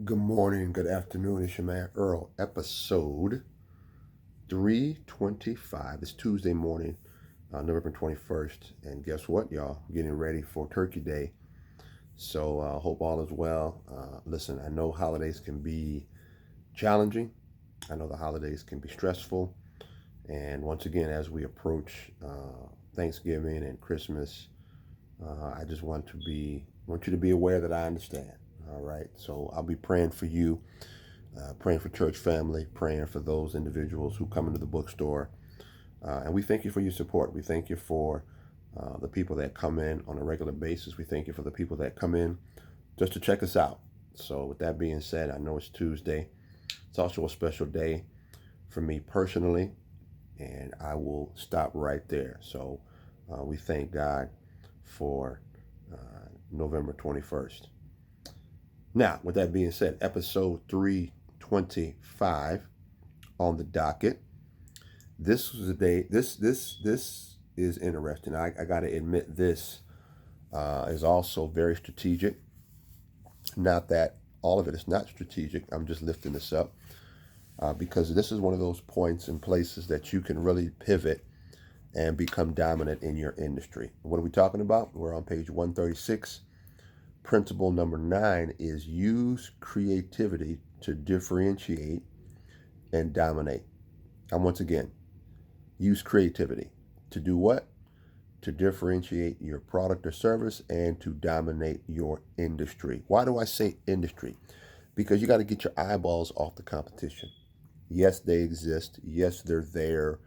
Good morning, good afternoon. It's your man Earl, episode 325. It's Tuesday morning, November 21st. And guess what, y'all? Getting ready for Turkey Day. So I hope all is well. Listen, I know holidays can be challenging. I know the holidays can be stressful. And once again, as we approach Thanksgiving and Christmas, I just want you to be aware that I understand. All right. So I'll be praying for you, praying for church family, praying for those individuals who come into the bookstore. And we thank you for your support. We thank you for the people that come in on a regular basis. We thank you for the people that come in just to check us out. So with that being said, I know it's Tuesday. It's also a special day for me personally, and I will stop right there. So we thank God for November 21st. Now, with that being said, episode 325 on the docket. This was a day. This is interesting. I got to admit, this is also very strategic. Not that all of it is not strategic. I'm just lifting this up because this is one of those points and places that you can really pivot and become dominant in your industry. What are we talking about? We're on page 136. Principle number 9 is use creativity to differentiate and dominate. And once again, use creativity to do what? To differentiate your product or service and to dominate your industry. Why do I say industry? Because you got to get your eyeballs off the competition. Yes, they exist. Yes, they're there.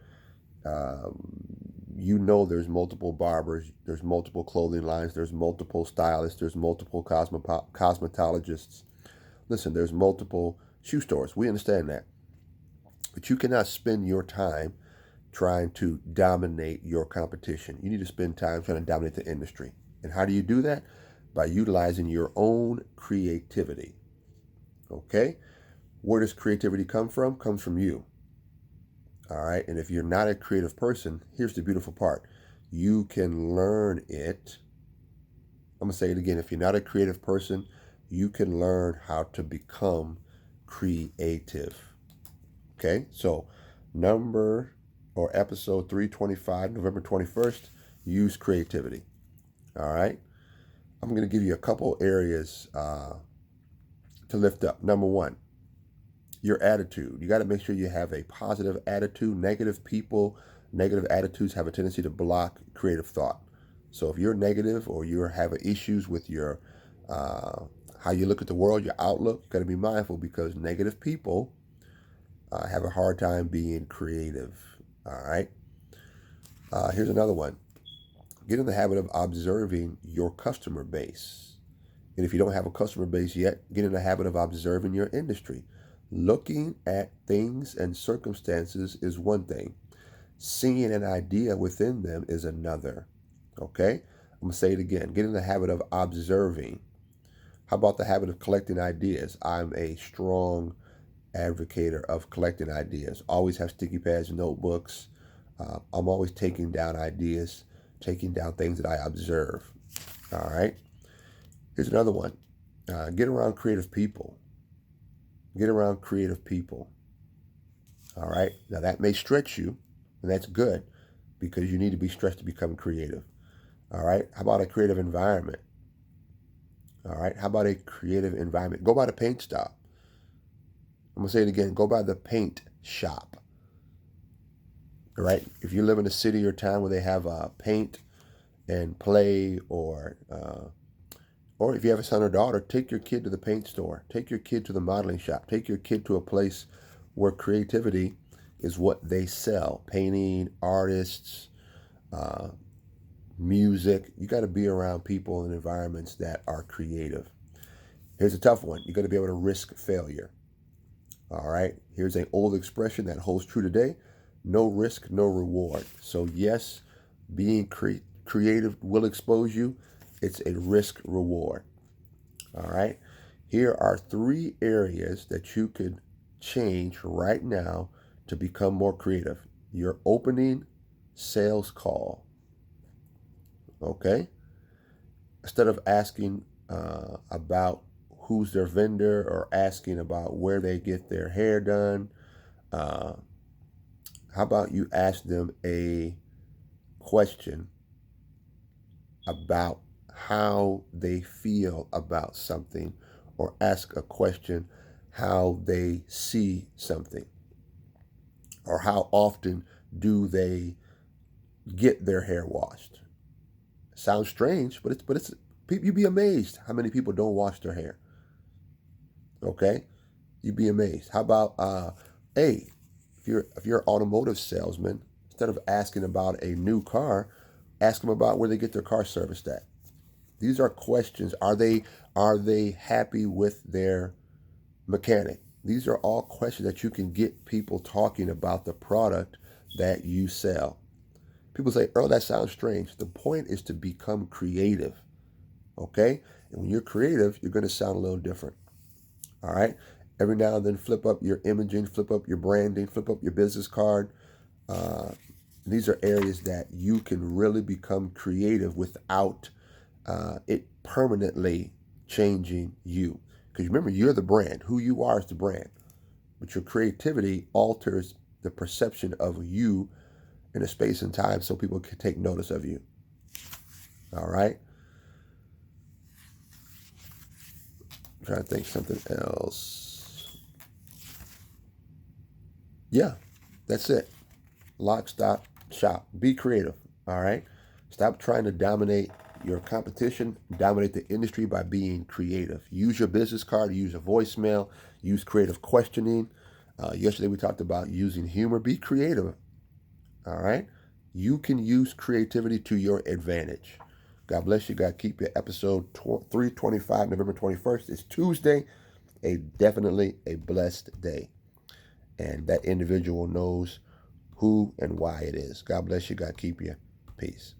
There's multiple barbers, there's multiple clothing lines, there's multiple stylists, there's multiple cosmetologists. Listen, there's multiple shoe stores. We understand that. But you cannot spend your time trying to dominate your competition. You need to spend time trying to dominate the industry. And how do you do that? By utilizing your own creativity. Okay? Where does creativity come from? Comes from you. All right. And if you're not a creative person, here's the beautiful part. You can learn it. I'm going to say it again. If you're not a creative person, you can learn how to become creative. Okay. So, episode 325, November 21st, use creativity. All right. I'm going to give you a couple areas to lift up. Number one, your attitude. You got to make sure you have a positive attitude. Negative attitudes have a tendency to block creative thought. So if you're negative or you're having issues with your how you look at the world, your outlook, you got to be mindful because negative people have a hard time being creative. All right. Here's another one. Get in the habit of observing your customer base. And if you don't have a customer base yet, get in the habit of observing your industry. Looking at things and circumstances is one thing. Seeing an idea within them is another. Okay? I'm going to say it again. Get in the habit of observing. How about the habit of collecting ideas? I'm a strong advocator of collecting ideas. Always have sticky pads and notebooks. I'm always taking down ideas, taking down things that I observe. All right? Here's another one. Get around creative people. Get around creative people. All right. Now that may stretch you, and that's good because you need to be stretched to become creative. All right. How about a creative environment? All right. How about a creative environment? Go by the paint shop. I'm going to say it again. Go by the paint shop. All right. If you live in a city or town where they have paint and play or if you have a son or daughter, take your kid to the paint store. Take your kid to the modeling shop. Take your kid to a place where creativity is what they sell. Painting, artists, music. You got to be around people and environments that are creative. Here's a tough one. You got to be able to risk failure. All right. Here's an old expression that holds true today. No risk, no reward. So yes, being creative will expose you. It's a risk reward. All right. Here are 3 areas that you could change right now to become more creative. Your opening sales call. Okay. Instead of asking about who's their vendor or asking about where they get their hair done. How about you ask them a question about how they feel about something, or ask a question how they see something, or how often do they get their hair washed. Sounds strange, but it's you'd be amazed how many people don't wash their hair. Okay, you'd be amazed. How about hey, if you're an automotive salesman, instead of asking about a new car, ask them about where they get their car serviced at. These are questions. Are they happy with their mechanic? These are all questions that you can get people talking about the product that you sell. People say, "Earl, that sounds strange." The point is to become creative, okay? And when you're creative, you're going to sound a little different, all right? Every now and then, flip up your imaging, flip up your branding, flip up your business card. Uh, these are areas that you can really become creative without it permanently changing you. Because remember, you're the brand. Who you are is the brand. But your creativity alters the perception of you in a space and time so people can take notice of you. All right? I'm trying to think something else. Yeah, that's it. Lock, stop, shop. Be creative. All right? Stop trying to dominate your competition, dominate the industry by being creative. Use your business card, use a voicemail, use creative questioning. Yesterday we talked about using humor. Be creative. All right? You can use creativity to your advantage. God bless you. God keep you. Episode 325, November 21st. It's Tuesday. Definitely a blessed day. And that individual knows who and why it is. God bless you. God keep you. Peace.